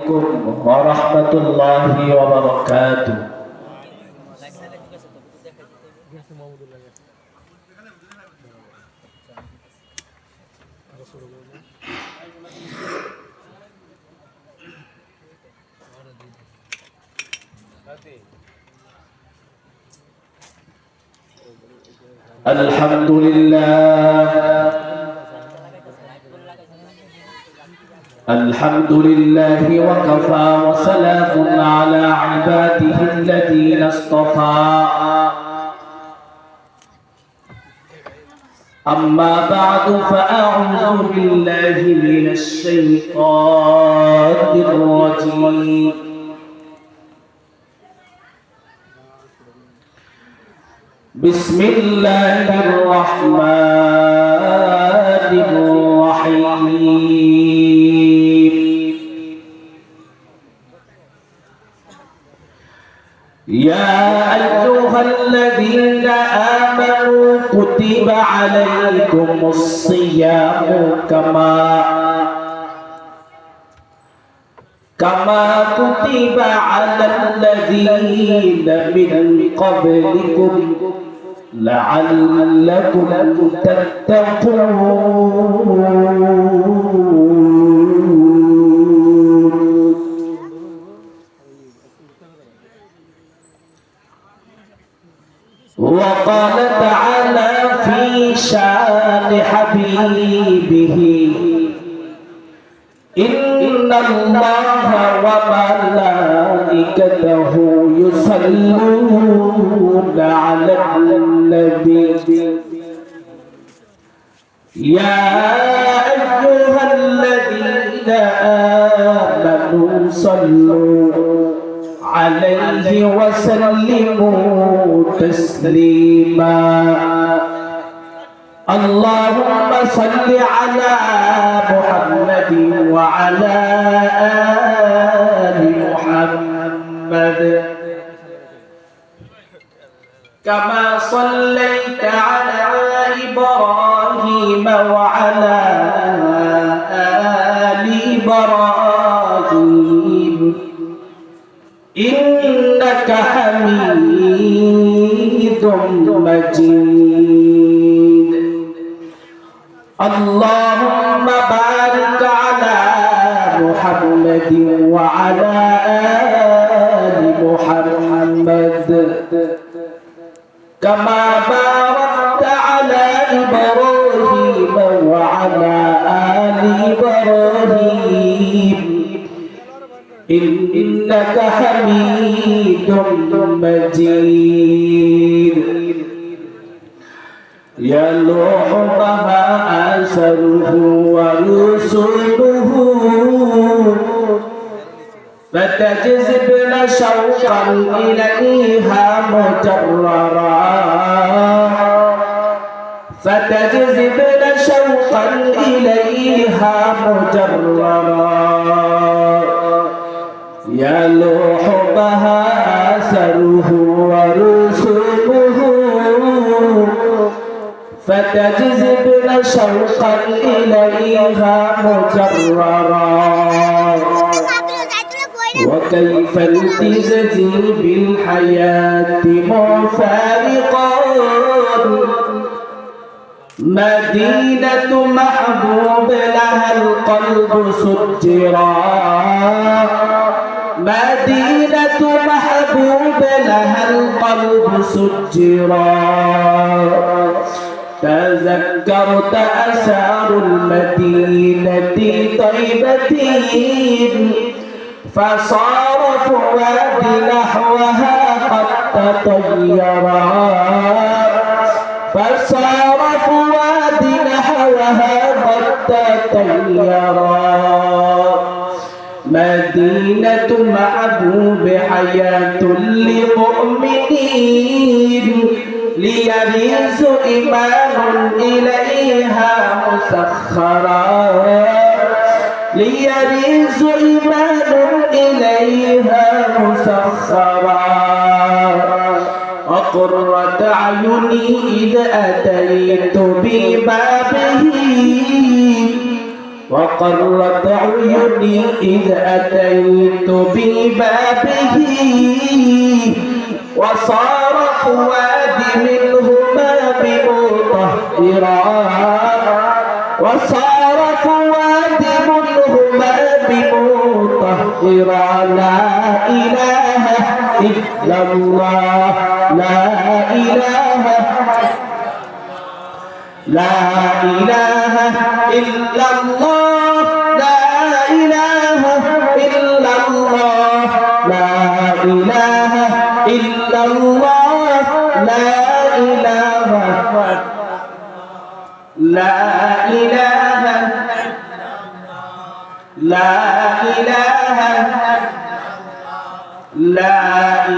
عليكم ورحمة الله وبركاته. الحمد لله الحمد لله وكفى وسلام على عباده الذين اصطفى أما بعد فأعوذ بالله من الشيطان الرجيم بسم الله الرحمن الرحيم يا أيها الذين آمنوا كتب عليكم الصيام كما كتب على الذين من قبلكم لعلكم تتقون وقال تعالى في شان حبيبه إن الله وملائكته يصلون على النبي يا أيها الذين آمنوا صلوا عليه وسلموا تسليما اللهم صل على محمد وعلى آل محمد كما صليت على إبراهيم وعلى آل إبراهيم إنك حميد مجيد اللهم بارك على محمد وعلى آل محمد كما باركت على إبراهيم وعلى آل إبراهيم إنك حميد مجيد يلوح بها أثره ورسله فتجذبن شوقا إليها مجررا فتجذبن شوقا إليها مجررا يلوح بها أثره ورسله فتجذبن شوقا إليها مجررا وكيف التزتي بالحياة مفارقا مدينة محبوب لها القلب سجرا مدينة محبوب لها القلب سجرا تذكرت أثار المدينة طيبة فصار فؤادي نحوها قد تطيرا فصار فؤادي نحوها قد تطيرا مدينة محبوب حياة للمؤمنين ليريز إيمان إليها مسخرا ليريز إيمان إليها مسخرا وقرة أعيني إذ أتيت ببابه وقرة عيني إذ أتيت ببابه وصار فؤادي منهما بمطهرا وصار فؤادي منهما بمطهرا لا إله إلا الله لا إله لا إله إلا الله لا إله إلا الله لا إله إلا الله لا إله لا إله لا إله لا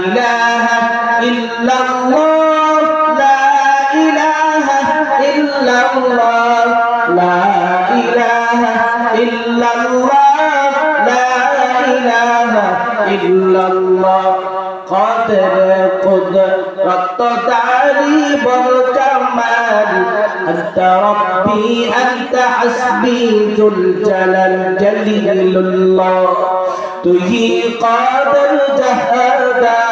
إله إلا الله لا إله إلا الله لا إله إلا الله لا إله إلا الله قادر قدرت تعريب الكمال أنت ربي أنت حسبي ذو الجلال جليل الله تهي قادر جهدا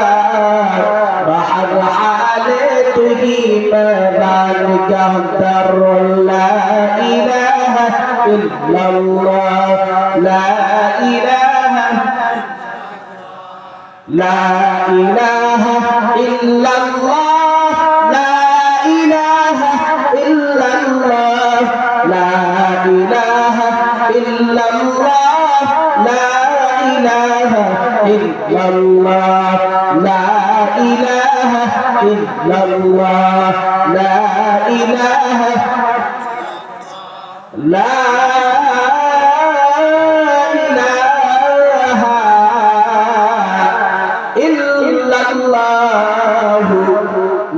بحر حالي تهي مبان قدر لا إله إلا الله لا إله لا إله إلا الله لا إله إلا الله لا إله إلا الله لا إله إلا الله لا إله إلا الله لا إله لا إله إلا الله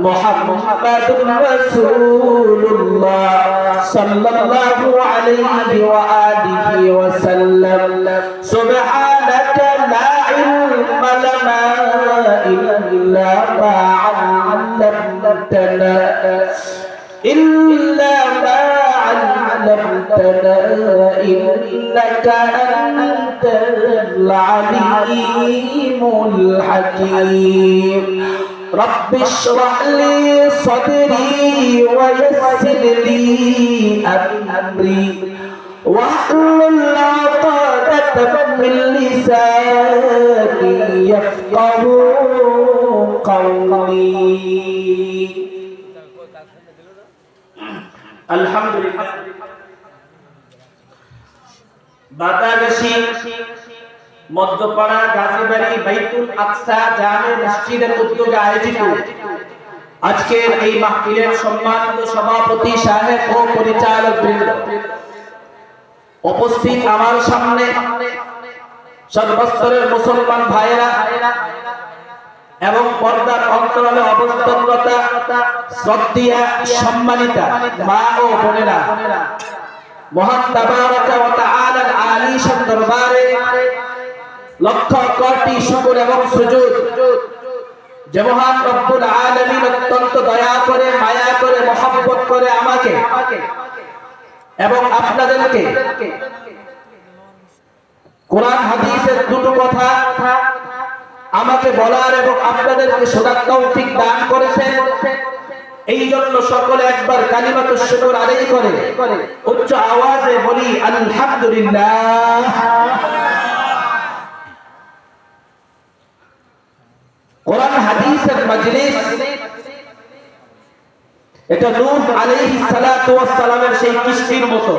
محمد رسول الله صلى الله عليه وآله وسلم سبحانك لا علم لنا إلا ما علمتنا إلا ما علمتنا إنك أنت العليم الحكيم رب اشرح لي صدري ويسر لي أمري واحلل عقدة من لساني يفقه قولي الحمد لله বাতাগাছি মধ্যপাড়া গাজীবাড়ি বাইতুল আকসা জামে মসজিদের উদ্যোগে আয়োজিত আজকের এই মাহফিলের সম্মানিত সভাপতি সাহেব ও পরিচালক বৃন্দ, উপস্থিত আমার সামনে সর্বস্তরের মুসলমান ভাইয়েরা এবং পর্দার অন্তরালে অবস্থানরত শ্রদ্ধেয়া সম্মানিতা মা ও বোনেরা, মহান তাবারাকা ওয়া তাআলার আলিশান দরবারে লক্ষ কোটি শুকর এবং সুজুদ যে মহান রব্বুল আলামিন অত্যন্ত দয়া করে মায়া করে মহব্বত করে আমাকে এবং আপনাদেরকে কোরআন হাদিসের দুটো কথা আমাকে বলার এবং আপনাদেরকে শোনার তৌফিক দান করেছেন। এই জন্য সকলে একবার কালিমাতুশ শুকর আদায় করে উচ্চ আওয়াজে বলি আলহামদুলিল্লাহ। কোরআন হাদিসের মজলিস এটা নূহ আলাইহিস সালাতু ওয়াস সালামের সেই কিস্তির মতো।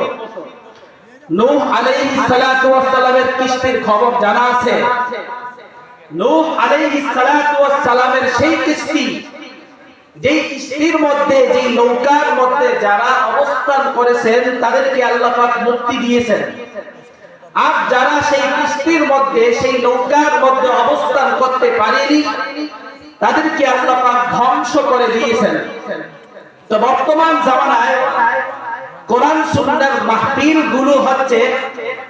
নূহ আলাইহিস সালাতু ওয়াস সালামের কিস্তির খবর জানা আছে। নূহ আলাইহিস সালাতু ওয়াস সালামের সেই কিস্তি, যেই কিস্তির মধ্যে, যেই নৌকার মধ্যে যারা অবস্থান করেছেন তাদেরকে আল্লাহ পাক মুক্তি দিয়েছেন। আর যারা সেই কিস্তির মধ্যে, সেই নৌকার মধ্যে অবস্থান করতে পারেনি তাদেরকে আল্লাহ পাক ধ্বংস করে দিয়েছেন। তো বর্তমান জামানায় কোরআন সুন্নাহর মাহফিল গুলো হচ্ছে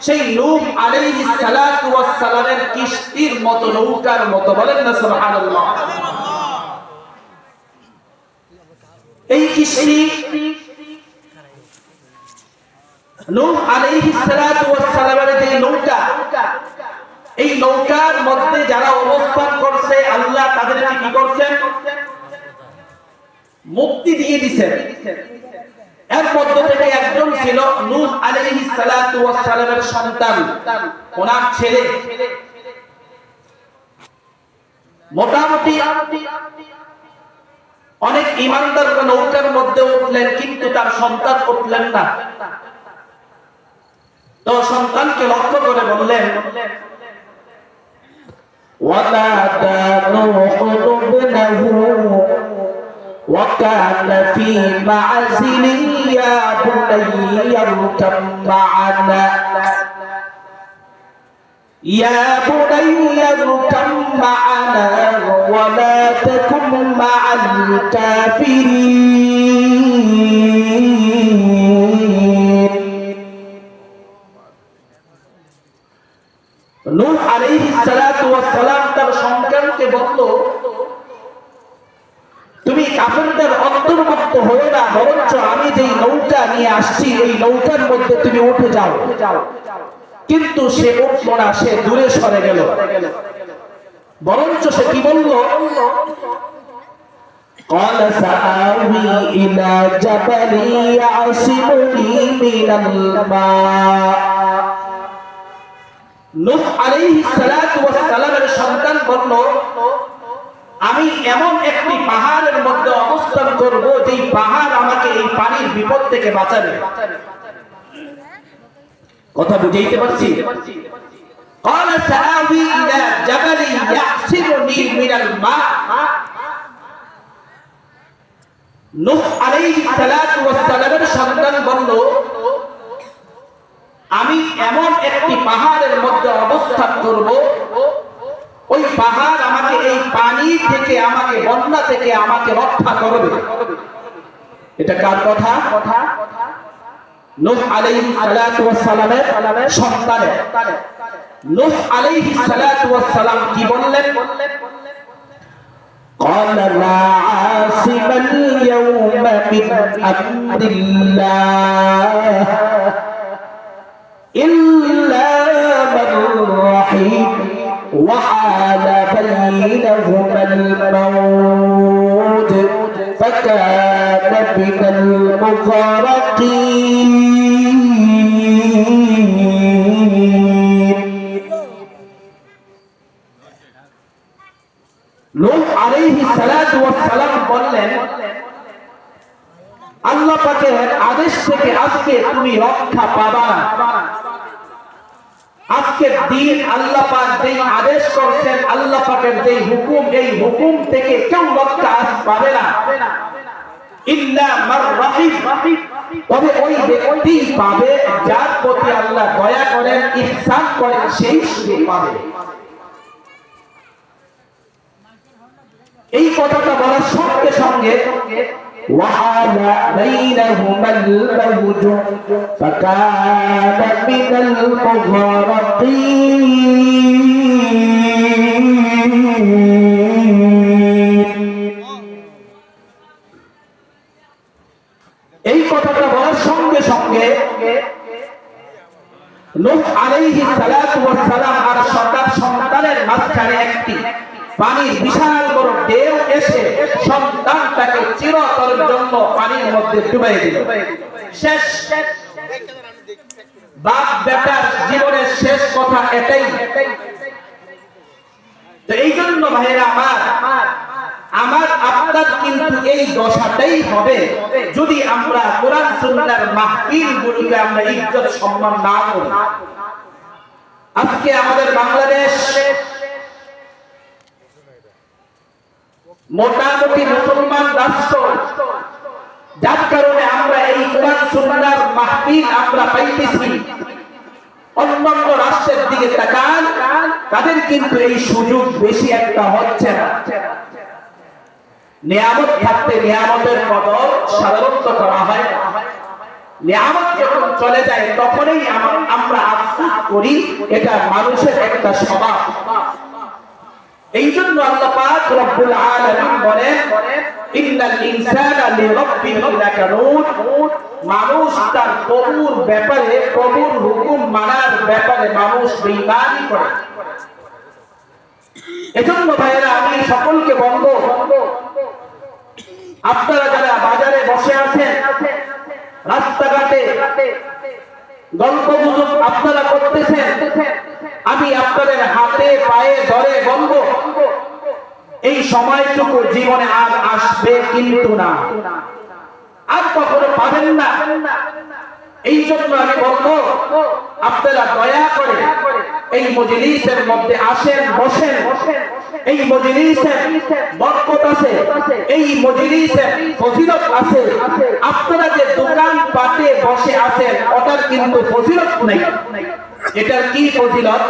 সেই নূহ আলাইহিস সালাতু ওয়াস সালামের কিস্তির মতো, নৌকার মতো। বলেন না সুবহানাল্লাহ। এই কিস্তি নূহ আলাইহিস সালাতু ওয়াস সালামের যে নৌকা, এই নৌকার মধ্যে যারা অবস্থান করছে আল্লাহ তাদেরকে কি করছেন? মুক্তি দিয়ে দিয়েছেন। এর মধ্য থেকে একজন ছিল নূহ আলাইহিস সালাতু ওয়াস সালামের সন্তান, ওনার ছেলে। মোটামুটি অনেক ঈমানদার নৌকার মধ্যে উঠলেন, কিন্তু তার সন্তান উঠলেন না। তো সন্তানকে লক্ষ্য করে বললেন, ওয়ানাদা নূহুন ইবনাহু ওয়া কানা ফী মা'যিলিন ইয়া বুনাইয়া ইরকাব মা'ানা يا بني اركب معنا ولا تكن مع الكافرين নূহ আলাইহিস সালাতু ওয়াস সালাম তার সন্তানকে বলল, তুমি কাফেরদের অন্তর্ভুক্ত হয়ে না, বরঞ্চ আমি যেই নৌকা নিয়ে আসছি এই নৌকার মধ্যে তুমি উঠে যাও। কিন্তু সে উঠল না, সে দূরে সরে গেল। বরঞ্চ সে কি বলল? قال سآوي إلى جبل يعصمني من الماء নূহ আলাইহিস সালাতু ওয়াস সালামের সন্তান বলল, আমি এমন একটি পাহাড়ের মধ্যে অবস্থান করব যেই পাহাড় আমাকে এই পানির বিপদ থেকে বাঁচাবে। কথা বুঝাইতে পারছি? قال سآوي إلى جبل يعصمني من الماء নূহ আলাইহিস সালাতু ওয়াস সালামের সন্তান বলল, আমি এমন একটি পাহাড়ের মধ্যে অবস্থান করব, ওই পাহাড় আমাকে এই পানি থেকে, আমাকে বন্যা থেকে আমাকে রক্ষা করবে। এটা কার কথা? নূহ আলাইহিস সালাতু ওয়াস সালামের সন্তানের। নূহ আলাইহিস সালাতু ওয়াস সালাম কি বললেন? قال لا عاصم اليوم من أمر الله إلا من رحم وحال بينهما الموت فكان من المغرقين নূহ আলাইহিস সালাতু ওয়াস সালাম বললেন, আল্লাহ পাকের আদেশ থেকে আজকে তুমি রক্ষা পাবা না। আজকের দিন আল্লাহ পাক যেই আদেশ করেছেন, আল্লাহ পাকের যেই হুকুম, এই হুকুম থেকে কেউ রক্ষা পাবে না। ইল্লা মান রাহিম, তবে ওই ব্যক্তি পাবে যার প্রতি আল্লাহ দয়া করেন, ইহসান করেন, সেই শুধু পাবে। এই কথাটা বলার সঙ্গে সঙ্গে وحال بينهما الموج فكان من المغرقين এই কথাটা বলার সঙ্গে সঙ্গে নূহ আলাইহিস সালাতু ওয়াস সালাম আর তার সন্তানের মাঝখানে একটি পানির বিশাল বড় ঢেউ এসে সন্তানটাকে চিরতরের জন্য পানির মধ্যে ডুবাই দিল। শেষ। বাপ বেটার জীবনের শেষ কথা এটাই। তো এই জন্য ভাইরা আমার আপনার কিন্তু এই দশাটাই হবে যদি আমরা কোরআন সুন্নাহর মাহফিলগুলোকে আমরা ইজ্জত সম্মান না করি। আজকে আমাদের বাংলাদেশ মোটামুটি মুসলমান রাষ্ট্র, যার কারণে আমরা এই কোরআন সুন্নাহর মাহফিল আমরা পাইতেছি। অন্যান্য রাষ্ট্রের দিকে তাকান, তাদের কিন্তু এই সুযোগ বেশি একটা হচ্ছে না। নিয়ামত থাকতে নিয়ামতের কদর সাধারণত করা হয় না। নিয়ামত যখন চলে যায় তখনই আমরা আফসোস করি, এটা মানুষের একটা স্বভাব। এই জন্য আল্লাহ পাক রব্বুল আলামিন বলেন, ইন্নাল ইনসানা লিরাব্বিহি লাকানুদ, মানুষ তার প্রভুর ব্যাপারে, প্রভুর হুকুম মানার ব্যাপারে মানুষ বেঈমানি করে। এজন্য ভাইয়েরা আমি সকলকে বলবো, আপনারা যারা বাজারে বসে আছেন, রাস্তাঘাটে গল্প গুজব আপনারা করতেছেন, আমি আপনাদের হাতে পায়ে ধরে বলবো এই সময়টুকু জীবনে আর আসবে কিন্তু না, আর কখনো পাবেন না। এই জন্য আমি বলবো আপনারা দয়া করে এই মজলিসের মধ্যে আসেন, বসেন। এই মজলিসের বরকত আছে, এই মজলিসের ফজিলত আছে। আপনারা যে দোকান পাটে বসে আছেন ওটার কিন্তু ফজিলত নেই। এটার কি ফজিলত?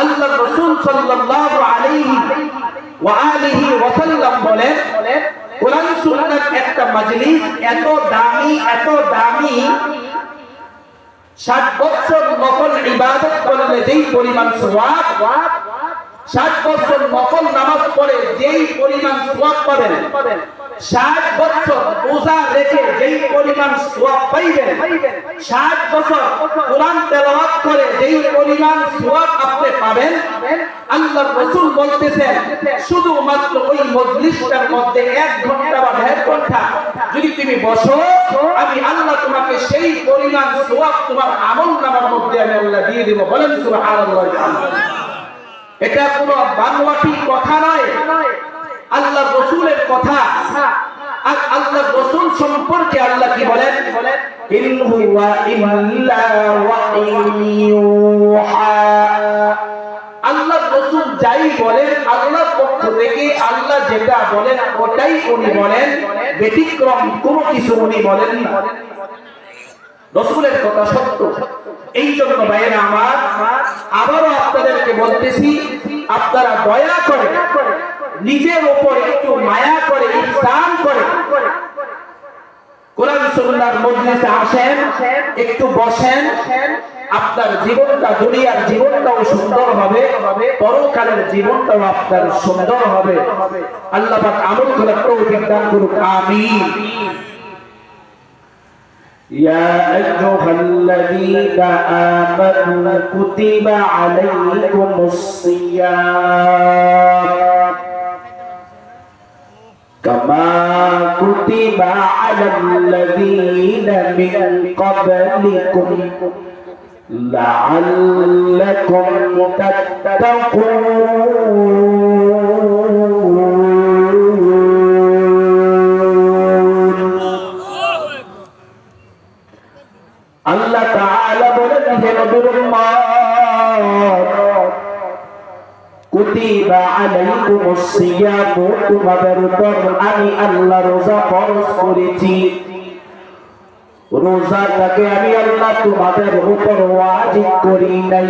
আল্লাহ রাসূল সাল্লাল্লাহু আলাইহি ওয়া আলিহি ওয়া সাল্লাম বলেন, কোরআন সুন্নাহর একটা মজলিস এত দামি, এত দামি, 60 বছর নফল ইবাদত করলে যেই পরিমাণ সওয়াব, 60 বছর নফল নামাজ পড়ে যেই পরিমাণ সওয়াব পাবেন, 60 বছর রোজা রেখে যেই পরিমাণ সওয়াব পাইবেন, 60 বছর কোরআন তেলাওয়াত করে যেই পরিমাণ সওয়াব আপনি পাবেন, আল্লাহর রাসূল বলতেছেন শুধুমাত্র ওই মজলিসটার মধ্যে 1 ঘন্টা বা 1.5 ঘন্টা যদি তুমি বসো, আমি আল্লাহ তোমাকে সেই পরিমাণ সওয়াব তোমার আমলনামার মধ্যে আমি আল্লাহ দিয়ে দেব। বলেন সুবহানাল্লাহ। এটা কোনো বানোয়াটি কথা নয়, আল্লাহর রাসূলের কথা। আর আল্লাহর রাসূল সম্পর্কে আল্লাহ কি বলেন? ইন হুয়া ইল্লা ওয়াহয়ুহা। আল্লাহর রাসূল যাই বলেন আল্লাহর পক্ষ থেকে, আল্লাহ যেটা বলেন ওটাই উনি বলেন, ব্যতিক্রম কোনো কিছু উনি বলেন না। রাসূলের কথা সত্য। এই জন্য ভাইয়েরা আমার, আবারও আপনাদেরকে বলতেছি, আপনারা দয়া করে নিজের উপর একটু মায়া করে, ইহসান করে কোরআন সুন্নাহর মজলিসে আসেন, একটু বসেন। আপনার জীবনটা, দুনিয়ার জীবনটাও সুন্দর হবে, পরকালের জীবনটাও আপনার সুন্দর হবে। আল্লাহ পাক আমল করার তৌফিক দান করুন, আমিন। يا أيها الذين آمنوا كتب عليكم الصيام كما كتب على الذين من قبلكم لعلكم تتقون। আল্লাহ তাআলা বলেন, হে নবীর উম্মত, কুতিবা আলাইকুমুস সিয়াম, তোমাদের উপর আমি আল্লাহ রোজা ফরজ করেছি। রোজাটাকে আমি আল্লাহ তোমাদের উপর ওয়াজিব করি নাই,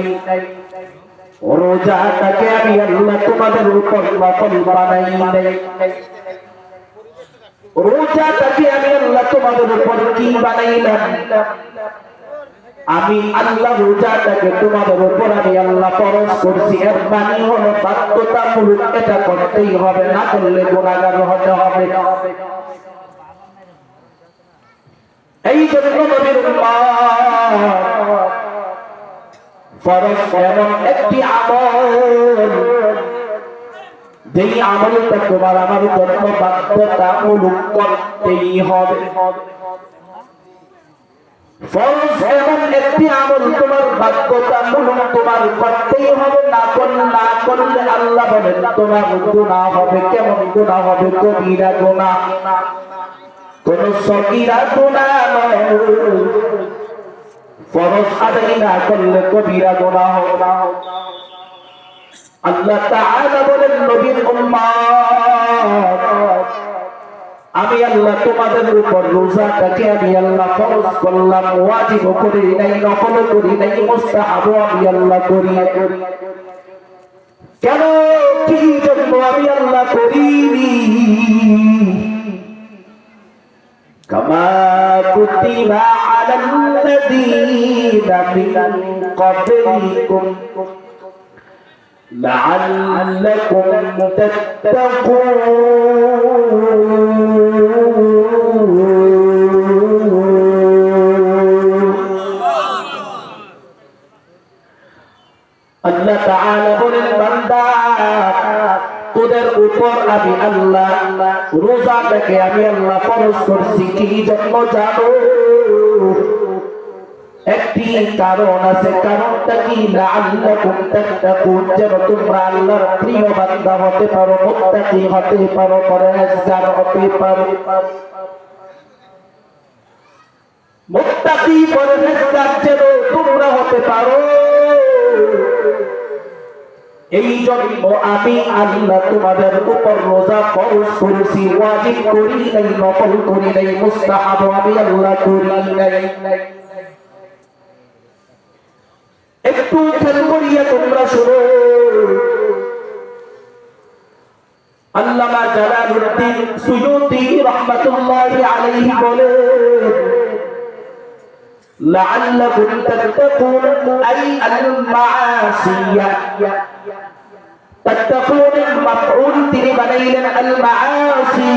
রোজাটাকে আমি আল্লাহ তোমাদের উপর নফল বানাই নাই। রোজাটাকে আমি আল্লাহ তোমাদের উপর কি বানাইলাম? আমি আল্লাহ রোজাটাকে তোমাদের উপর আমি আল্লাহ ফরজ করছি। এর মানে হলো বাধ্যতামূলক, এটা করতেই হবে, না করলে গুনাহগার হতে হবে। এই জন্য নবীর উম্মত, ফরজ এমন একটি আমল, যেই আমলটা তোমার আমার জন্য বাধ্যতামূলক করতেই হবে। ফরজ এমন একটি আমল তোমার বাধ্যতামূলক, তোমার করতেই হবে, না করলে আল্লাহ বলেন তোমার গুনাহ হবে। কেমন গুনাহ হবে? কবিরা গুনাহ, কোন সগীরা গুনাহ নয়। ফরজ আদায় না করলে কবিরা গুনাহ হবে। আল্লাহ তাআলা বলেন, নবীর উম্মত, আমি আল্লাহ তোমাদের উপর রোজাটাকে আমি আল্লাহ ফরজ করলাম, ওয়াজিব করি নাই, নফল করি নাই, মুস্তাহাব আমি আল্লাহ করি। কেন, কি জন্য আমি আল্লাহ করিনি? কামা কুতিবা আলাল্লাযীনা মিন ক্বাবলিকুম لعلكم تتقون। তোদের উপর আমি আল্লাহ রোজাটাকে আমি আল্লাহ ফরজ করছি কি জন্য জানো? একটি কারণ আছে, কারণটা কি? লাআল্লাকুম তাত্তাকুন, যেন তোমরা আল্লাহর প্রিয় বান্দা হতে পারো, মুত্তাকি হতে পারো, পরহেজগার হতে পারো। মুত্তাকি পরহেজগার যেন তোমরা হতে পারো, এই জন্য আমি আল্লাহ তোমাদের উপর রোজা ফরজ করেছি। ওয়াজিব করি নাই, নফল করি নাই, মুস্তাহাব আমি আল্লাহ করি নাই। একটু খেয়াল করিয়া তোমরা শোনো, আল্লামা জালালউদ্দিন সুয়ুতী রাহমাতুল্লাহি আলাইহি বলেন, লাআল্লাকুম তাত্তাকুন আই আল মাআসিয়া। তাত্তাকুন মাফউল তিনি বানাইলেন আল মাআসি,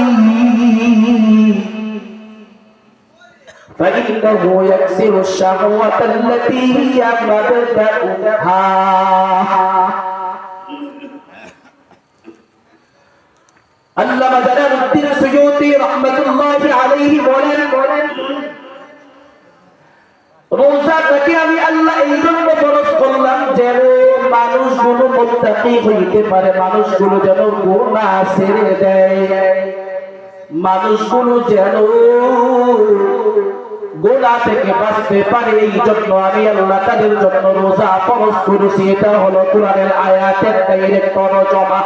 فإنه يكسر الشهوة التي هي مبدأها। আল্লামা জালালউদ্দিন সুয়ুতী রাহমাতুল্লাহি আলাইহি বলেন, রোজাটাকে আমি আল্লাহ এই জন্য ফরজ করলাম যেন মানুষগুলো মুত্তাকি হইতে পারে, মানুষগুলো যেন গুনাহ ছেড়ে দেয়, মানুষগুলো যেন গুনাহ থেকে বাঁচতে পারে। এই জন্য আমি আল্লাহ তাদের জন্য রোজা ফরজ করেছি। এটা হলো কোরআনের আয়াতের ডাইরেক্ট তরজমা।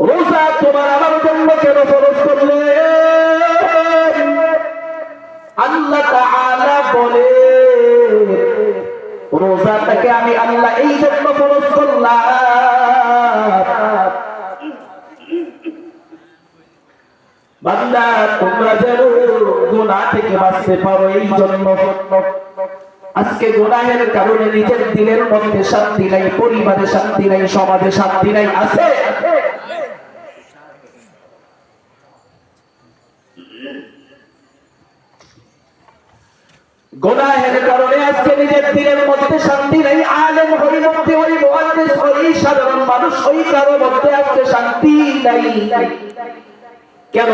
রোজা তোমার আমার জন্য কেন ফরজ করলে? আল্লাহ তাআলা বলে, রোজাটাকে আমি আল্লাহ এই জন্য ফরজ করলাম বান্দা তোমরা যেন গুনাহ থেকে বাঁচতে পারো। এই জন্য আজকে গুনাহের কারণে নিজের দিলের মধ্যে শান্তি নাই, পরিবারে শান্তি নাই, সমাজে শান্তি নাই, আছে? গুনাহের কারণে আজকে নিজের দিলের মধ্যে শান্তি নাই। আলেম হই, মুফতি হই, মুহাদ্দিস হই, সাধারণ মানুষ হই, কারো মধ্যে আজকে শান্তি নাই। কেন?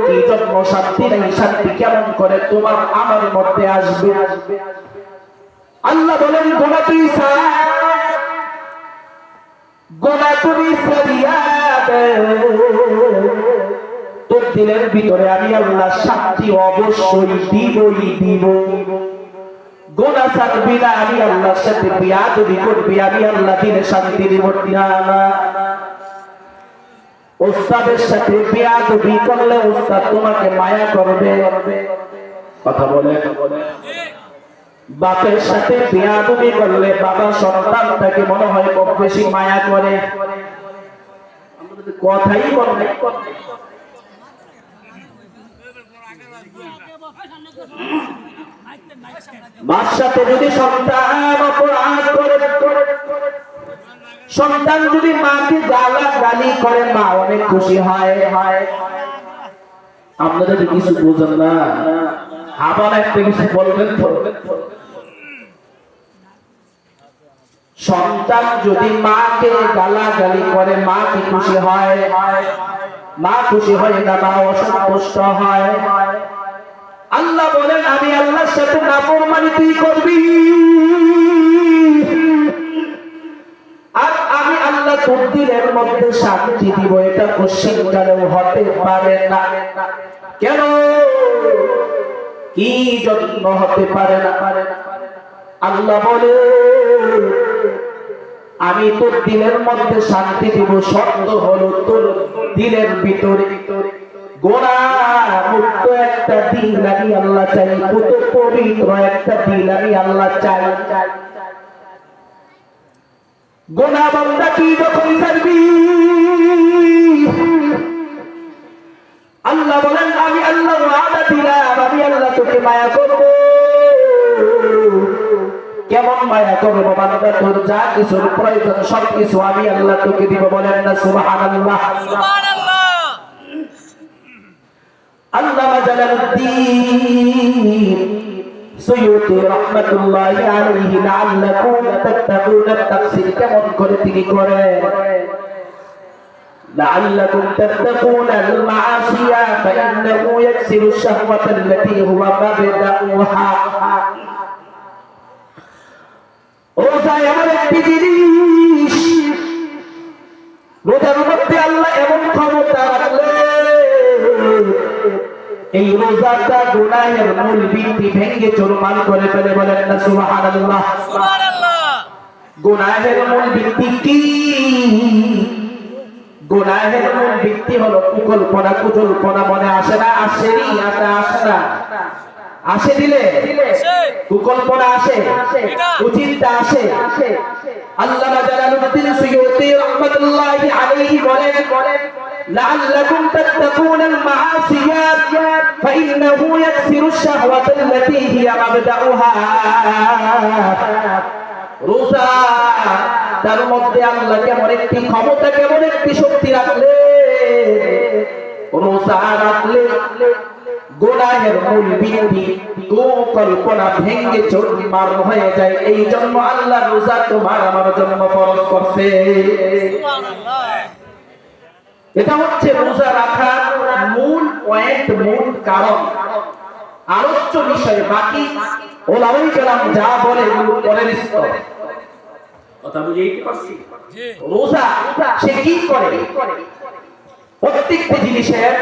কি জন্য শান্তি নাই? শান্তি কেমন করে তোমার আমার মধ্যে আসবে? আল্লাহ বলেন, গোনা তুই গোনা তুমি সারিয়া দে, তোর দিলের ভিতরে আমি আল্লাহ শান্তি অবশ্যই দিবই দিব। গোনা ছাড়বি না, আমি আল্লাহর সাথে বিয়াদবি করবি, আমি আল্লাহ দিলে শান্তি দিব না। ওস্তাদের সাথে বিয়াদবি করলে ওস্তাদ তোমাকে মায়া করবে, কথা বলে। বাপের সাথে বিয়াদবি করলে বাবা সন্তানটাকে মনে হয় খুব বেশি মায়া করে, কথাই বলে। মার সাথে যদি সন্তান অপরাধ করে, সন্তান যদি মাকে গালি করে, মা অনেক খুশি হয়। আপনারা যদি কিছু বুঝেন না, আবার একটা কিছু বলবেন। সন্তান যদি মাকে গালাগালি করে, মা কি খুশি হয়? মা খুশি হয় না, মা অসন্তুষ্ট হয়। আল্লাহ বলেন, আমি আল্লাহর সাথে নাফরমানি তুই করবি, আর আমি আল্লাহ তোর দিলের মধ্যে শান্তি দিব, এটা কোশ্চিনকালেও হতে পারে না। কেন? কি জন্য হতে পারে না? আল্লাহ বলে, আমি তোর দিলের মধ্যে শান্তি দিব, শর্ত হলো তোর দিলের ভিতরে গোনাহ মুক্ত একটা দিল আমি আল্লাহ চাই, পবিত্র একটা দিল আমি আল্লাহ চাই। গোনাহ বান্দা কি যখন ছাড়বি, আল্লাহ বলেন, আমি আল্লাহ ওয়াদা দিলাম, আমি আল্লাহ তোকে মায়া করব। কেমন মায়া করব বান্দা? তোর যা কিছুর প্রয়োজন সবকিছু আমি আল্লাহ তোকে দিব। বলেন না সুবহানাল্লাহ? আল্লামা জালালউদ্দিন সুয়ুতি রাহমাতুল্লাহি আলাইহি লাআল্লাকুম তাত্তাকুনা তাফসীর কেমন করে তিনি করেন লাআল্লাকুম তাত্তাকুনা আল মাআসিয়া ফাইন্নাহু ইয়াকসিরু আশ-শাহওয়াতা আল্লাতী হুয়া মাবদাউহা রোজা এমন একটি জিনিস রোজার মধ্যে আল্লাহ এমন ক্ষমতা রাখলেন এই রোজাটা গুনাহের মূল ভিত্তি ভেঙে চুরমার করে ফেলে বলেন না সুবহানাল্লাহ সুবহানাল্লাহ গুনাহের মূল ভিত্তি কি গুনাহের মূল ভিত্তি হলো কুকল্পনা কুজল্পনা মনে আসে না আসেনি আসে না আসে দিলে কুকল্পনা আসে কুচিন্তা আসে আল্লামা জালালউদ্দিন সুয়ুতি রাহমাতুল্লাহি আলাইহি বলেন لعلكم تتقون المعاصي فإنه يكسر الشهوة التي هي مبدأها রোজা তার মধ্যে আল্লাহ কেমন একটি ক্ষমতা কেমন একটি শক্তি রাখলে রোজা রাখলে গুনাহের মূল ভিত্তি কুকল্পনা ভেঙে চুরমার হয়ে যায় এই জন্য আল্লাহ রোজা তোমার আমার জন্য ফরজ করছে সুবহানাল্লাহ এটা হচ্ছে রোজা রাখার মূল পয়েন্ট মূল কারণ আলোচ্য বিষয় বাকি ওলামায়ে কেরাম যা বলে পরের স্তর কথা বুঝাইতে পারছি জি রোজা সে কি করে প্রত্যেকটা জিনিসের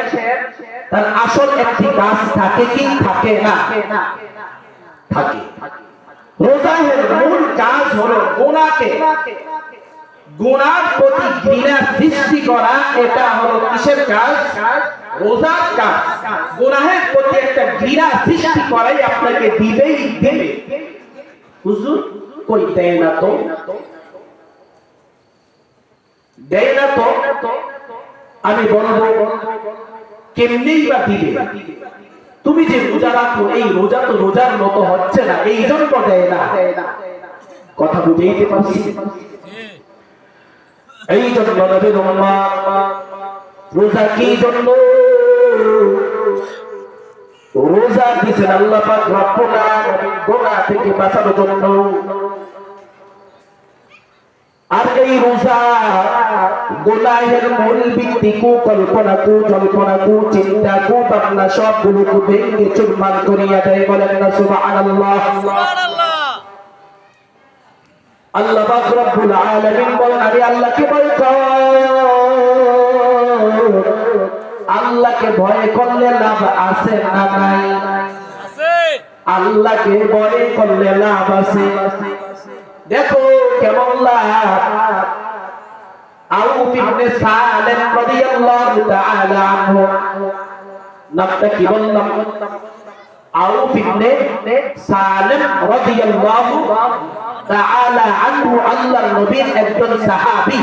তার আসল একটি কাজ থাকে কি থাকে না থাকে রোজার মূল কাজ হলো গুনার প্রতি ঘৃণা সৃষ্টি করা এটা হলো কিসের কাজ রোজার কাজ গুনাহের প্রতি একটা ঘৃণা সৃষ্টি করাই আপনাকে দিবেই দেবে হুজুর কই দেয় না তো আমি বলবো কেমনি বা দিবে তুমি যে রোজা রাখো এই রোজা তো রোজার মতো হচ্ছে না এই জন্য দেয় না কথা বুঝাইতে পারছি এই জন্য নবীর উম্মাহ রোজা কি জন্য রোজা দিয়েছেন আল্লাহ পাক রব্বুল আলামিন গুনাহ থেকে বাঁচানোর জন্য আর এই রোজা গুনাহের মূল ভিত্তি কুকল্পনা কুজল্পনা কুচিন্তা কুভাবনা সবগুলোকে ভেঙে চুরমার করিয়া দেয় বলেন না সুবহানাল্লাহ সুবহানাল্লাহ আল্লাহ পাক রব্বুল আলামিন বলেন আমি আল্লাহকে ভয় কর আল্লাহকে ভয় করলে লাভ আছে না নাই আছে আল্লাহকে ভয় করলে লাভ আছে দেখো কেমন লাভ আউফ ইবনে সালেম রাদিয়াল্লাহু তাআলা আনহু নামটা কি বললাম আউফ ইবনে সালেম রাদিয়াল্লাহু তাআলা আনহু আল্লাহর নবীর একজন সাহাবী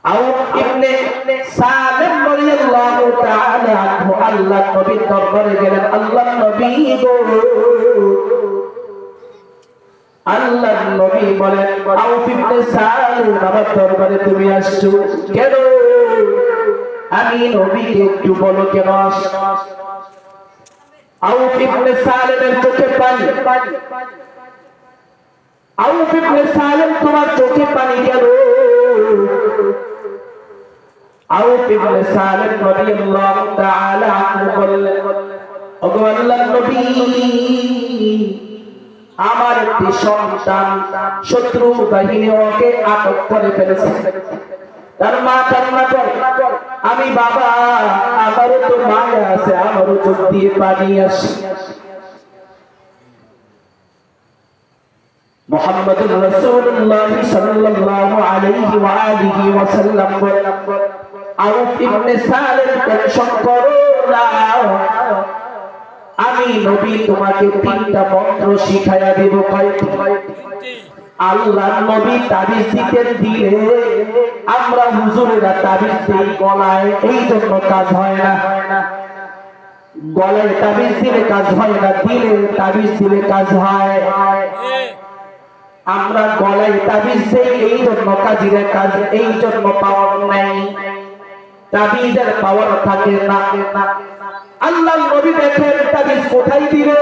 আউফ ইবনে সালেম রাদিয়াল্লাহু তাআলা আনহু আল্লাহর নবীর দরবারে গেলেন আল্লাহর নবী গো আল্লাহর নবী বলেন আউফ ইবনে সালেম আমার দরবারে তুমি আসছো কেন আমি নবীকে একটু বলো কেন আসছো আউফ ইবনে সালেমের চোখে পানি আউফ ইবনে সালেম তোমার চোখে পানি গেল আউফ ইবনে সালেম রাদিয়াল্লাহু তাআলা আনহু বললেন ওগো আল্লাহর নবী আমার একটি সন্তান শত্রু বাহিনী ওকে আটক করে ফেলেছে তার মা কান্না করে আমি বাবা আমারও তো মায়া আছে আমারও চোখ দিয়ে পানি আসে মুহাম্মদুর রাসূলুল্লাহ সাল্লাল্লাহু আলাইহি ওয়া আলিহি ওয়াসাল্লাম বলেন আউফ ইবনে সালেম টেনশন করো না আমি নবী তোমাকে তিনটা মন্ত্র শিখায়া দেব কয়টি আল্লাহর নবী তাবিজ দিলে আমরা হুজুরেরা তাবিজ দেই গলায় এই জন্য কাজ হয় না গলায় তাবিজ দিলে কাজ হয় না দিলে তাবিজ দিলে কাজ হয় আমরা গলায় তাবিজ দেই এই জন্য কাজীরা কাজ এই জন্য পাওয়ার নাই তাবিজের পাওয়ার থাকে না আল্লাহর নবী দেখেন তাবিজ কোথায় দিলে,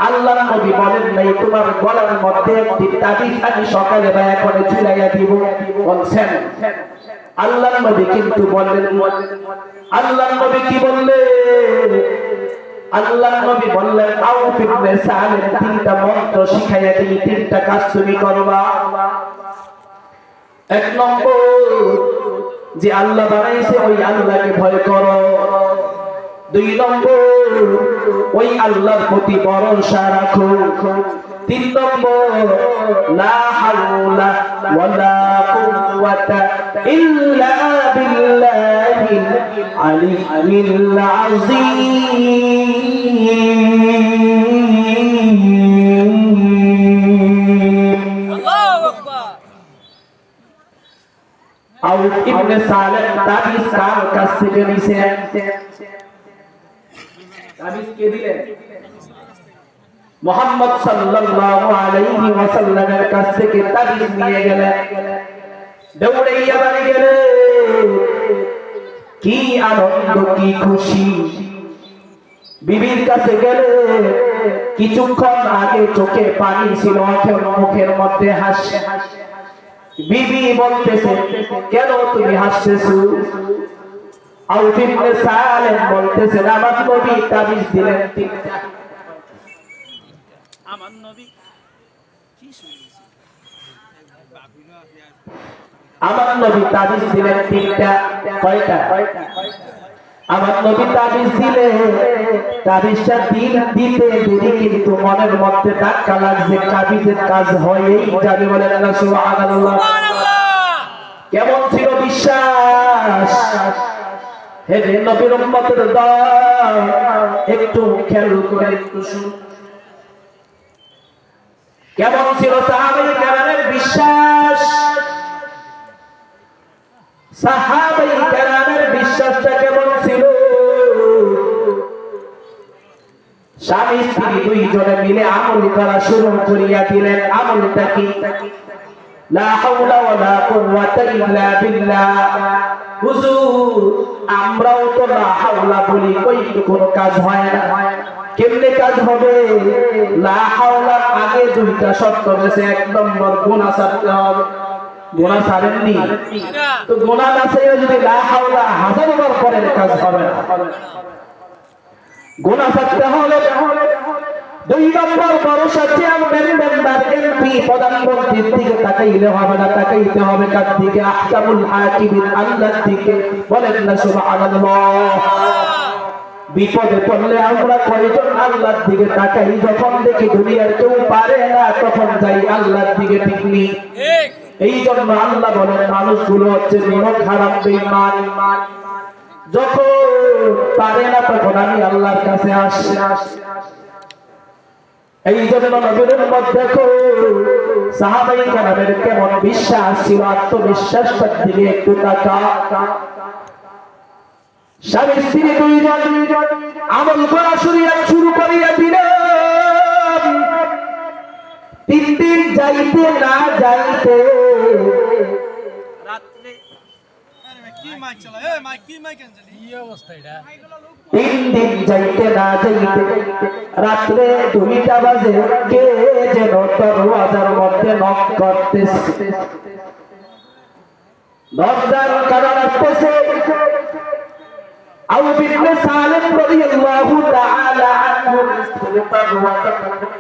আল্লাহর নবী বলেন নাই তোমার গলার মধ্যে একটি তাবিজ আমি সকালে বা এখন ঝুলাইয়া দিব বলছেন। আল্লাহর নবী কিন্তু বললেন, আল্লাহর নবী কি বললেন? আল্লাহর নবী বললেন আউফ ইবনে সালেম তিনটা মন্ত্র শিখাইয়া দিই, তিনটা কাজ তুমি করবা। এক নম্বর, যে আল্লাহ বানাইছে ওই আল্লাহকে ভয় করো। দুই নম্বর, ওই আল্লাহর প্রতি ভরসা রাখো। তিন নম্বর, লা হাওলা ওয়ালা কুওয়াতা ইল্লা বিল্লাহিল আলিয়্যিল আযীম। আল্লাহু আকবার। আউফ ইবনে সালেম তাবিজ কার কাছ থেকে নিছেন? তাবিজ কে দিলেন? মুহাম্মদ সাল্লাল্লাহু আলাইহি ওয়াসাল্লামের কাছ থেকে তাবিজ নিয়ে গেলেন, দৌড়াইয়া বাড়ি গেলেন। কি আনন্দ, কি খুশি। বিবির কাছে গেলে কিছুক্ষণ আগে চোখে পানি ছিল, মুখের মধ্যে হাসি। বিবি বলতেছে কেন তুমি হাসতেছো? আউফ ইবনে সালেম বলতেছেন আমার নবী তাবিজ দিলেন তিনটা। আমার নবী কি শুনেছি? আমার নবী তাবিজ দিলেন তিনটা। কয়টা? আমার নবী তাবিজ দিলে তাবিজটা দিতে দেরি কিন্তু মনের মধ্যে ধাক্কা লাগছে, তাবিজের কাজ হয়েই যাবে। বলেন না সুবহানাল্লাহ। কেমন ছিল বিশ্বাস? হে নবীর উম্মতের দল, একটু খেয়াল করে একটু শুনুন। কেমন ছিল সাহাবায়ে কেরামের বিশ্বাস? সাহাবায়ে কেরামের বিশ্বাসটা কেমন ছিল? স্বামী স্ত্রী দুইজনে মিলে আমল করা শুরু করিয়া দিলেন। আমলটা কি? লা হাওলা ওয়ালা কুওয়াতা ইল্লা বিল্লাহ। হুজুর আমরাও তো লা হাওলা বলি, কই কোনো কাজ হয় না। কেমনে কাজ হবে? লা হাওলার আগে দুইটা শর্ত রয়েছে। এক নম্বর, গুনাহ ছাড়তে হবে। গুনাহ ছাড়েননি তো গুনাহ না ছেড়ে যদি লা হাওলা হাজারবার করেন কাজ হবে না। গুনাহ ছাড়তে হলে দুই নম্বর, ভরসা চেয়ারম্যান মেম্বার এমপি প্রধানমন্ত্রীর দিকে তাকাইলে হবে না, তাকাইতে হবে কার দিকে? আহকামুল হাকিমিন আল্লাহর দিকে। বলেন না সুবহানাল্লাহ। বিপদে পড়লে আমরা কয়জন আল্লাহর দিকে তাকাই? যখন দেখি দুনিয়ার কেউ পারে না তখন যাই আল্লাহর দিকে। ঠিক নেই? এই জন্য আল্লাহ বলেন মানুষগুলো হচ্ছে নিরক হারাম বেঈমান। যখন পারে না তখন আমি আল্লাহর কাছে আসি। এই জন্য নবীর উম্মত দেখো সাহাবায়ে কেরামের কেমন বিশ্বাস ছিল, আত্মবিশ্বাসটার দিকে একটু তাকা। স্বামী স্ত্রী দুইজন আমল করা শুরু করিয়া দিলেন। 3 দিন যাইতে না যাইতে রাত্রে 3 দিন যাইতে না যাইতে রাত্রে 2টা বাজে কে যেন দরওয়াজার মধ্যে নক করতেছে। দরজার কারণ আসতেছে। আউফ ইবনে সালেম রাদিয়াল্লাহু তাআলা আনহু দরওয়াজা খুলে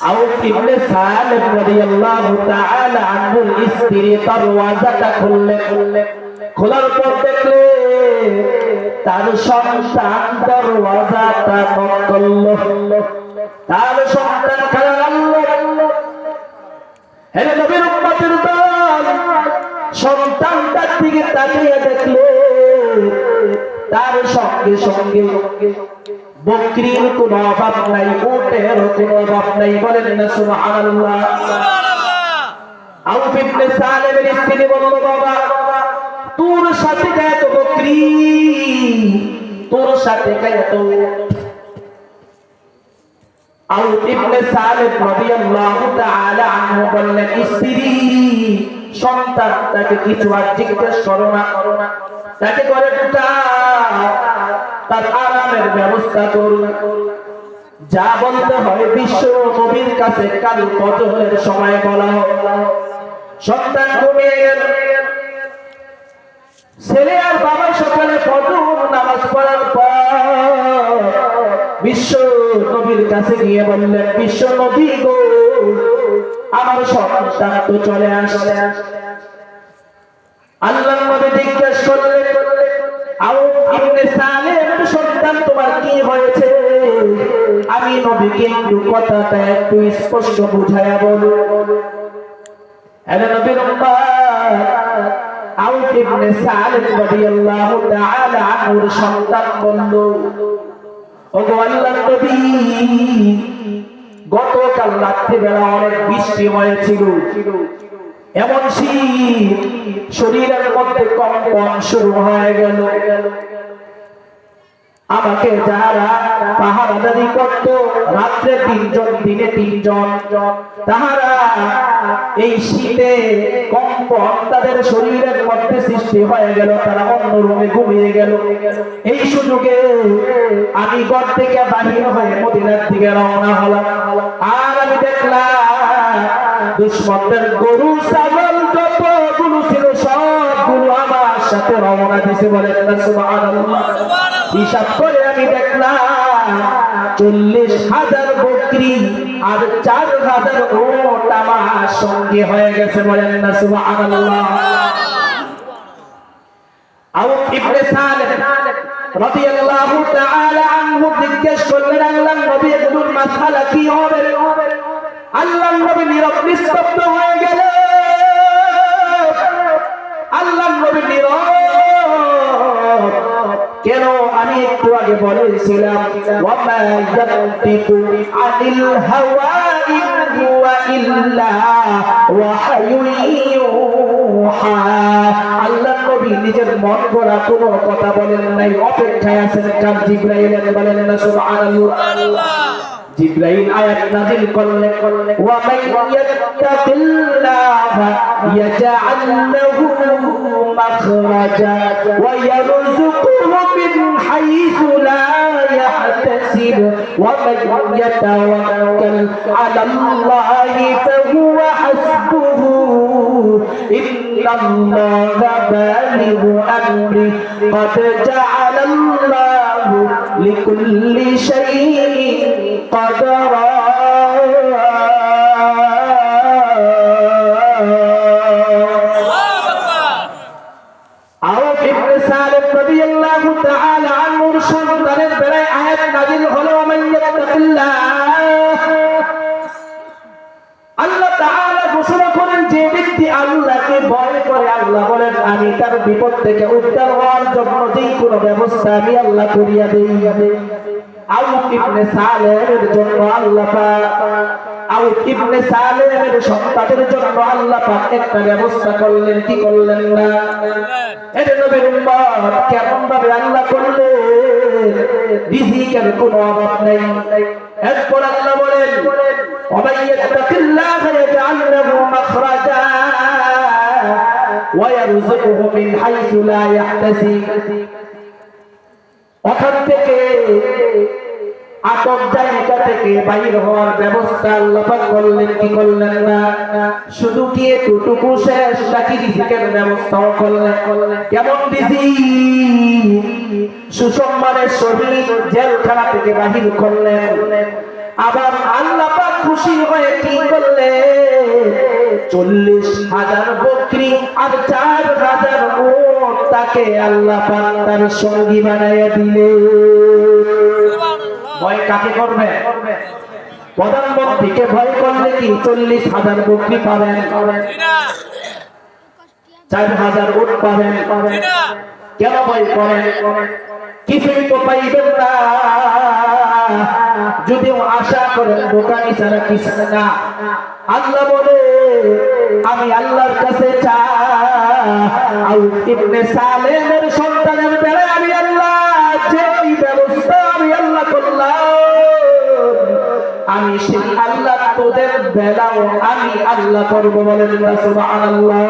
আউফ ইবনে সালেম রাদিয়াল্লাহু তাআলা আনহুর স্ত্রী দরওয়াজাটা খোলার পর দেখলে তার সন্তান দরওয়াজাটা নক করলো। তার সন্তান কাঁদলো, হে নবীর উম্মতের দল, সন্তানটার দিকে তাকিয়ে দেখলে তার সঙ্গে সঙ্গে বকরির কোনো অভাব নাই, উটের কোনো অভাব নাই। বলেন না সুবহানাল্লাহ। আউফ ইবনে সালেমের স্ত্রী বলল, বাবা তোর সাথে গায়ে তো বকরি, তোর সাথে গায়ে তো। আউফ ইবনে সালেম রাদিয়াল্লাহু তাআলা আনহু বললেন, স্ত্রী সন্তানটাকে কিছু আর জিজ্ঞেস করো না, তাকে করে তার আরামের ব্যবস্থা করুন। যা বলতে হয় বিশ্ব নবীর কাছে কাল ফজরের সময় বলা হলো। সন্তান ঘুমিয়ে গেল। ছেলে আর বাবা সকালে ফজর নামাজ পড়ার পর বিশ্ব নবীর কাছে গিয়ে বললেন, বিশ্ব নবী গো, আমার সন্তান তো চলে আসলে। আল্লাহ নবী জিজ্ঞেস করলেন, আউফ ইবনে সালেমের সন্তান তোমার কি হয়েছে? আমি নবীকে একটু কথাটা একটু স্পষ্ট বুঝায়া বলো। আরে নবীর উম্মত, আউফ ইবনে সালেম রাদিয়াল্লাহু তাআলা আনহুর সন্তান বলল, ওগো আল্লাহর নবী, গতকাল রাত্রিবেলা অনেক বৃষ্টি হয়েছিল, এমন শীত শরীরের মধ্যে কম্পন শুরু হয়ে গেল। আমাকে যারা পাহারাদারি করত, রাত্রে 3 জন দিনে 3 জন, তাহারা এই শীতে কম্পন তাদের শরীরের মধ্যে সৃষ্টি হয়ে গেল, তারা অন্য রুমে ঘুমিয়ে গেল। এই সুযোগে আমি ঘর থেকে বাহির হয়ে মদিনার দিকে রওনা হলাম। আর আমি দেখলাম দুশমনদের গরু ছাগল যতগুলো ছিল সবগুলো আমার সাথে রওনা দিছে। বলেন না সুবহানাল্লাহ। হিসাব করে আমি দেখলাম 40,000 বকরি আর 4,000 উট আমার সঙ্গে হয়ে গেছে। বলেন না সুবহানাল্লাহ। আউফ ইবনে সালেম রাদিয়াল্লাহু তাআলা আনহু জিজ্ঞেস করলেন, আল্লাহর নবী এগুলোর মাসআলা কি হবে? আল্লাহর নবী নীরব নিস্তব্ধ হয়ে গেলেন। আল্লাহর নবী নীরব কেন? আমি একটু আগে বলেছিলাম, ওয়ামা ইয়ানতিকু আনিল হাওয়া ইন হুয়া ইল্লা ওয়াহয়ুন ইউহা। আল্লাহর নবী নিজের মন গড়া কোনো কথা বলেন নাই, অপেক্ষায় আছেন কার জিবরাইলের। বলেন না সুবহানাল্লাহ। জিবরাইল আয়াত নাযিল করলেন, ওয়া মান ইয়াত্তাকিল্লাহা ইয়াজআল লাহু মাখরাজা ওয়া ইয়ারযুকুহু মিন হাইসু লা ইয়াহতাসিব ওয়া মান ইয়াতাওয়াক্কাল আলাল্লাহি ফাহুয়া হাসবুহু ইন্নাল্লাহা বালিগু আমরি ক্বাদ জাআলাল্লাহু লিকুল্লি শাইইন قدرا। আউফ ইবনে সালেম রাদিয়াল্লাহু তাআলা আনহুর সন্তানের বেলায় আয়াত নাযিল হলো, মান ইয়াত্তাকিল্লাহ। আল্লাহ তাআলা ঘোষণা করেন, যে ব্যক্তি আল্লাহকে ভয় করে, আল্লাহ বলেন আমি তার বিপদ থেকে উদ্ধার হওয়ার জন্য যেই কোনো ব্যবস্থা আমি আল্লাহ করিয়া দেই। আউফ ইবনে সালেমের জন্য আল্লাহ পাক, আউফ ইবনে সালেমের সন্তানের জন্য আল্লাহ পাক একটা ব্যবস্থা করলেন। কি করলেন না? এর নবীর উম্মত কেমন ভাবে আল্লাহ করলেন? রিজিকের কোনো অভাব নেই। এরপর আল্লাহ বলেন, ওয়া ইয়াত্তাকিল্লাহা ইয়াজআল লাহু মাখরাজা ওয়া ইয়ারযুকুহু মিন হাইসু লা ইয়াহতাসিব। ওখান থেকে আটক জায়গা থেকে বাইর হওয়ার ব্যবস্থা আল্লাহ পাক করলেন কি করলেন না? শুধু কি এতটুকু শেষ নাকি রিজিকের ব্যবস্থাও করলেন? কেমন রিজিক? সুসম্মানের সহিত জেলখানা থেকে বাহির করলেন। আবার আল্লাহ পাক খুশি হয়ে কি করলেন? 40,000 বকরি আর 4,000 উট তাকে আল্লাহ পাক তার সঙ্গী বানাইয়া দিলেন। ভয় কাকে করবে? প্রধানমন্ত্রীকে ভয় করলে কি 40,000 বকরি পাবেন? 4,000 উট পাবেন? কেন ভয় করেন? কিছুই তো পাইবেন না। যদিও আশা করেন বোকামি ছাড়া কিছু না। আল্লাহ বলে আমি আল্লাহর কাছে চাই ইবনে সালেমের সন্তানের বেলায় আমি আল্লাহ যেই ব্যবস্থা আমি আল্লাহ করলাম, আমি সেই আল্লাহ তোদের বেলাও আমি আল্লাহ করবো। বলেন সুবহানাল্লাহ।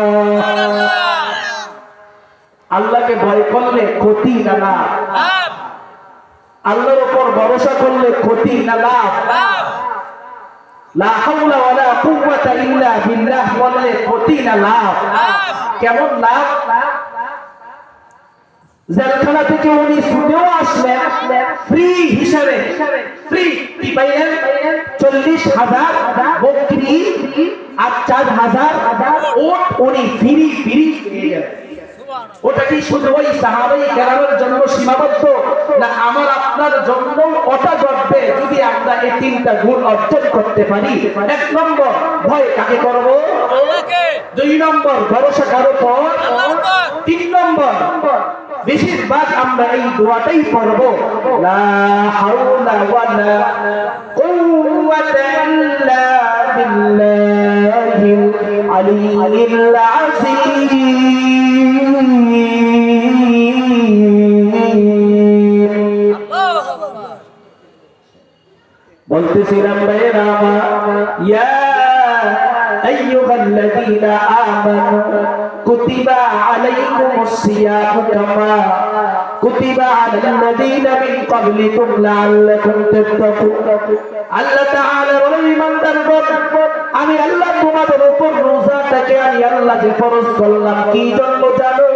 আল্লাহকে ভয় করলে ক্ষতি না লাভ? আল্লাহর উপর ভরসা করলে ক্ষতি না লাভ? লা হাওলা ওয়ালা কুওয়াতা ইল্লা বিল্লাহ বললে ক্ষতি না লাভ? কেমন লাভ? জেলখানা থেকে উনি ছুটেও আসলেন ফ্রি হিসাবে। ফ্রি কি পাইলেন? 40,000 বকরি আর 4,000 উট উনি ফ্রি পেয়ে গেলেন। ওটা কি শুধু ওই সাহাবায়ে কেরামের জন্য সীমাবদ্ধ না? আমার আপনার জন্য ওটা ঘটবে যদি আমরা এই 3টা গুণ অর্জন করতে পারি। 1 নম্বর ভয় কাকে করব? আল্লাহকে। 2 নম্বর ভরসা কার উপর? আল্লাহর উপর। 3 নম্বর বেশিরভাগ আমরা এই দোয়াটাই পড়ব, লা হাওলা ওয়ালা কুওয়াতা ইল্লা বিল্লাহিল আলিয়্যিল আযীম। বলতেছিলাম ভাইরা ইয়া আইয়ুহাল্লাযীনা আমানু কুতিবা আলাইকুমুস সিয়ামু কামা কুতিবা আলাল্লাযীনা মিন ক্বাবলিকুম লাআল্লাকুম তাত্তাকুন। আল্লাহ তাআলা বলেন ইমানদারগণ, আমি আল্লাহ তোমাদের উপর রোজাটাকে আমি আল্লাহ যে ফরজ করলাম কি জন্য জানো?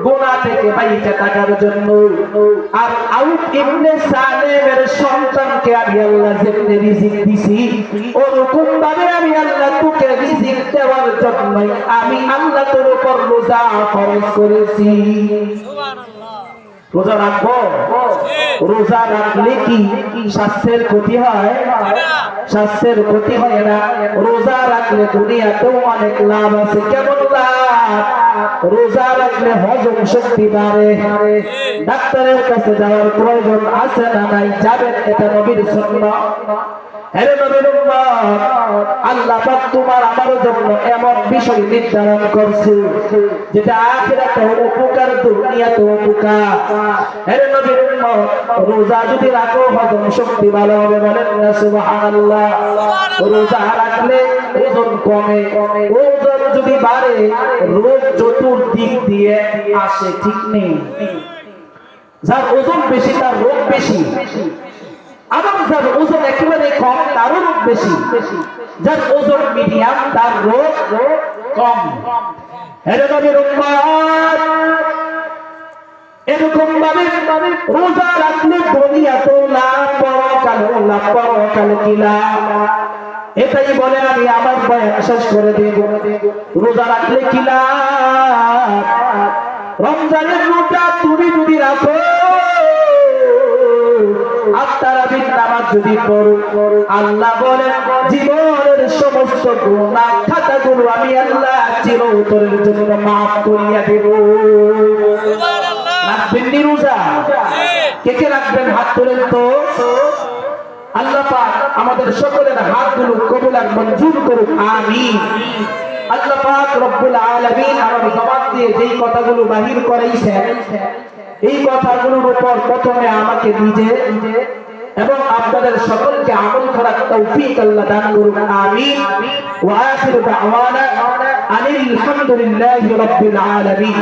গুনাহ থেকে বাইচে থাকার জন্য। আর আউফ ইবনে সালেমের সন্তানকে আমি আল্লাহ যেমনি রিজিক দিছি ওরকম ভাবে আমি আল্লাহ তোকে রিজিক দেওয়ার জন্য আমি আল্লাহ তোর উপর রোজা ফরজ করেছি। সুবহানাল্লাহ। রোজা রাখবো? রোজা রাখলে কি স্বাস্থ্যের ক্ষতি হয়? স্বাস্থ্যের ক্ষতি হয় না। রোজা রাখলে দুনিয়াতেও অনেক লাভ আছে। কেমন লাভ? রোজা রাখলে হজম শক্তি বাড়ে। ডাক্তারের কাছে যাওয়ার প্রয়োজন আছে না নাই? যাবেন, এটা নবীর সুন্নাহ। হে নবীর উম্মত, আল্লাহ পাক তোমার আমার জন্য এমন বিষয় নির্ধারণ করছে যেটা আখিরাতে উপকার, দুনিয়াতে উপকার। হে নবীর উম্মত, রোজা যদি রাখো হজম শক্তি ভালো হবে। বলেন না সুবহানাল্লাহ। রোজা রাখলে ওজন কমে, ওজন যদি বাড়ে রোগ চতুর্দিক দিয়ে আসে, ঠিক নেই? যার ওজন বেশি তার রোগ বেশি, আবার যার ওজন একেবারে কম তারও রোগ বেশি। যার ওজন মিডিয়াম তার রোগ কম। এরকম ভাবে রোজা রাখলে দুনিয়াতে লাভ, পরকালে কি লাভ? এটাই বলে আমি আমার বয়ান শেষ করে দেব। রোজা রাখলে কি লাভ? রমজানের রোজা তুমি যদি রাখো, যদি পড়ো, আল্লাহ বলেন জীবনের সমস্ত গুনাহ খাতাগুলো আমি আল্লাহ চিরতরের জন্য মাফ করিয়া দেব। সুবহানাল্লাহ। রাখবেন নি রোজা? কে কে রাখবেন? হাত তোলেন তো। আল্লাহ পাক আমাদের সকলের হাতগুলো কবুল আর মঞ্জুর করুন, আমিন। আল্লাহ পাক রব্বুল আলামিন আমার জবান দিয়ে যেই কথাগুলো বাহির করাইছেন, এই কথাগুলোর উপর প্রথমে আমাকে নিজে এবং আপনাদের সকলকে আমল করার তৌফিক আল্লাহ দান করুন, আমিন। ওয়া আখিরু দাওয়ানা আনিল হামদুলিল্লাহি রাব্বিল আলামিন।